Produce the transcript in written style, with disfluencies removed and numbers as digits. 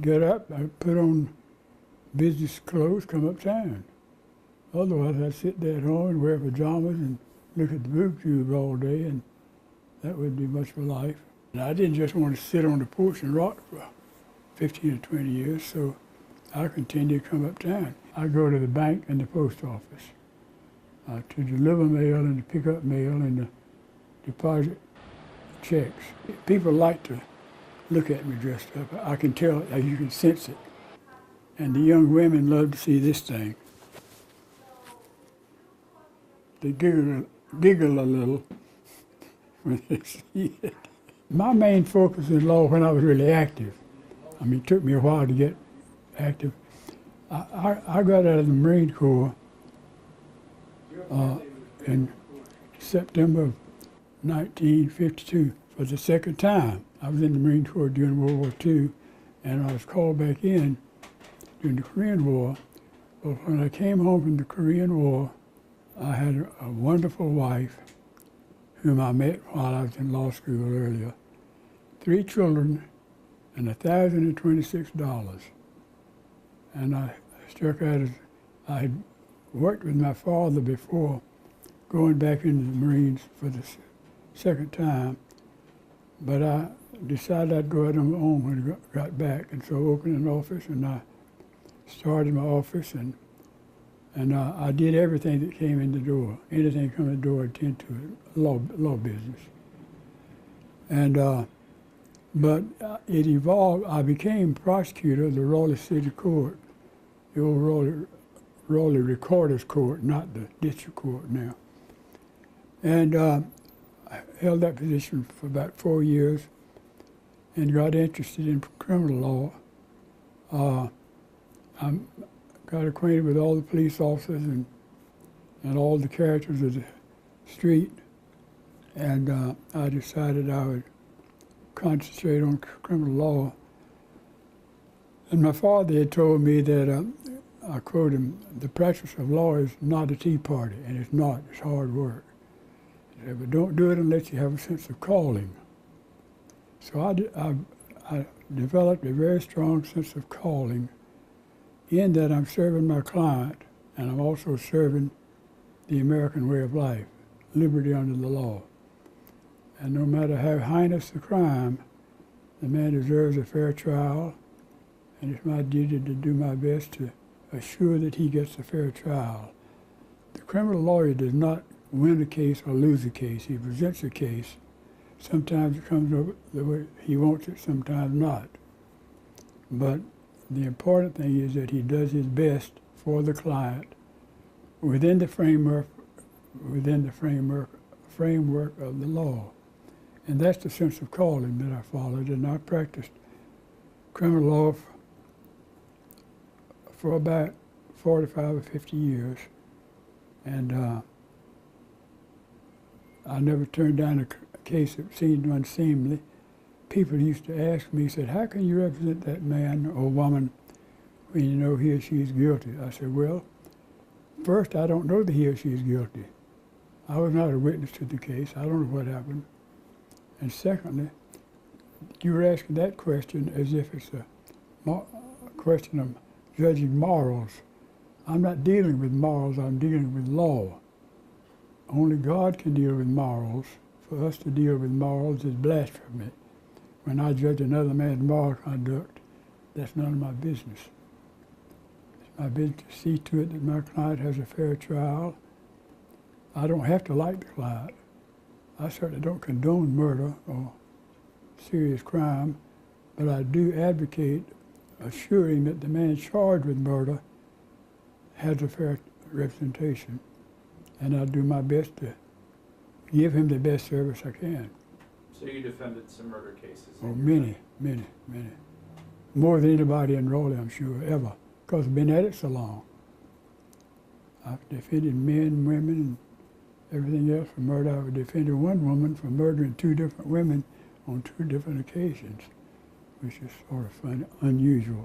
get up, I'd put on business clothes, come uptown. Otherwise, I'd sit there at home and wear pajamas and look at the boob tube all day, and that wouldn't be much of a life. And I didn't just want to sit on the porch and rock for 15 or 20 years, so I continued to come uptown. I go to the bank and the post office to deliver mail and to pick up mail and to deposit checks. People like to look at me dressed up. I can tell, you can sense it. And the young women love to see this thing. They giggle a little when they see it. My main focus in law when I was really active, I mean, it took me a while to get active. I got out of the Marine Corps in September of 1952 for the second time. I was in the Marine Corps during World War II, and I was called back in during the Korean War. But when I came home from the Korean War, I had a wonderful wife whom I met while I was in law school earlier, 3 children, and $1,026. And I struck out as I had worked with my father before going back into the Marines for the second time, but I decided I'd go out on my own when I got back, and so I opened an office, and I started my office, and I did everything that came in the door. Anything come in the door, I'd tend to it, law business. And but it evolved. I became prosecutor of the Raleigh City Court, the old Raleigh Recorder's Court, not the district court now. And I held that position for about 4 years and got interested in criminal law. I got acquainted with all the police officers and all the characters of the street, and I decided I would concentrate on criminal law. And my father had told me that, I quote him, the practice of law is not a tea party, and it's not, it's hard work. He said, but don't do it unless you have a sense of calling. So I developed a very strong sense of calling in that I'm serving my client, and I'm also serving the American way of life, liberty under the law. And no matter how heinous the crime, the man deserves a fair trial, and it's my duty to do my best to assure that he gets a fair trial. The criminal lawyer does not win a case or lose a case. He presents a case. Sometimes it comes over the way he wants it, sometimes not. But the important thing is that he does his best for the client within the framework of the law. And that's the sense of calling that I followed, and I practiced criminal law for about 45 or 50 years. And I never turned down a case that seemed unseemly. People used to ask me, said, how can you represent that man or woman when you know he or she is guilty? I said, well, first, I don't know that he or she is guilty. I was not a witness to the case. I don't know what happened. And secondly, you were asking that question as if it's a question of judging morals. I'm not dealing with morals, I'm dealing with law. Only God can deal with morals. For us to deal with morals is blasphemy. When I judge another man's moral conduct, that's none of my business. It's my business to see to it that my client has a fair trial. I don't have to like the client. I certainly don't condone murder or serious crime, but I do advocate assuring that the man charged with murder has a fair representation, and I do my best to give him the best service I can. So you defended some murder cases? Oh, many. More than anybody in Raleigh, I'm sure, ever, because I've been at it so long. I've defended men, women, and everything else for murder. I defended one woman for murdering 2 different women on 2 different occasions, which is sort of fun, unusual.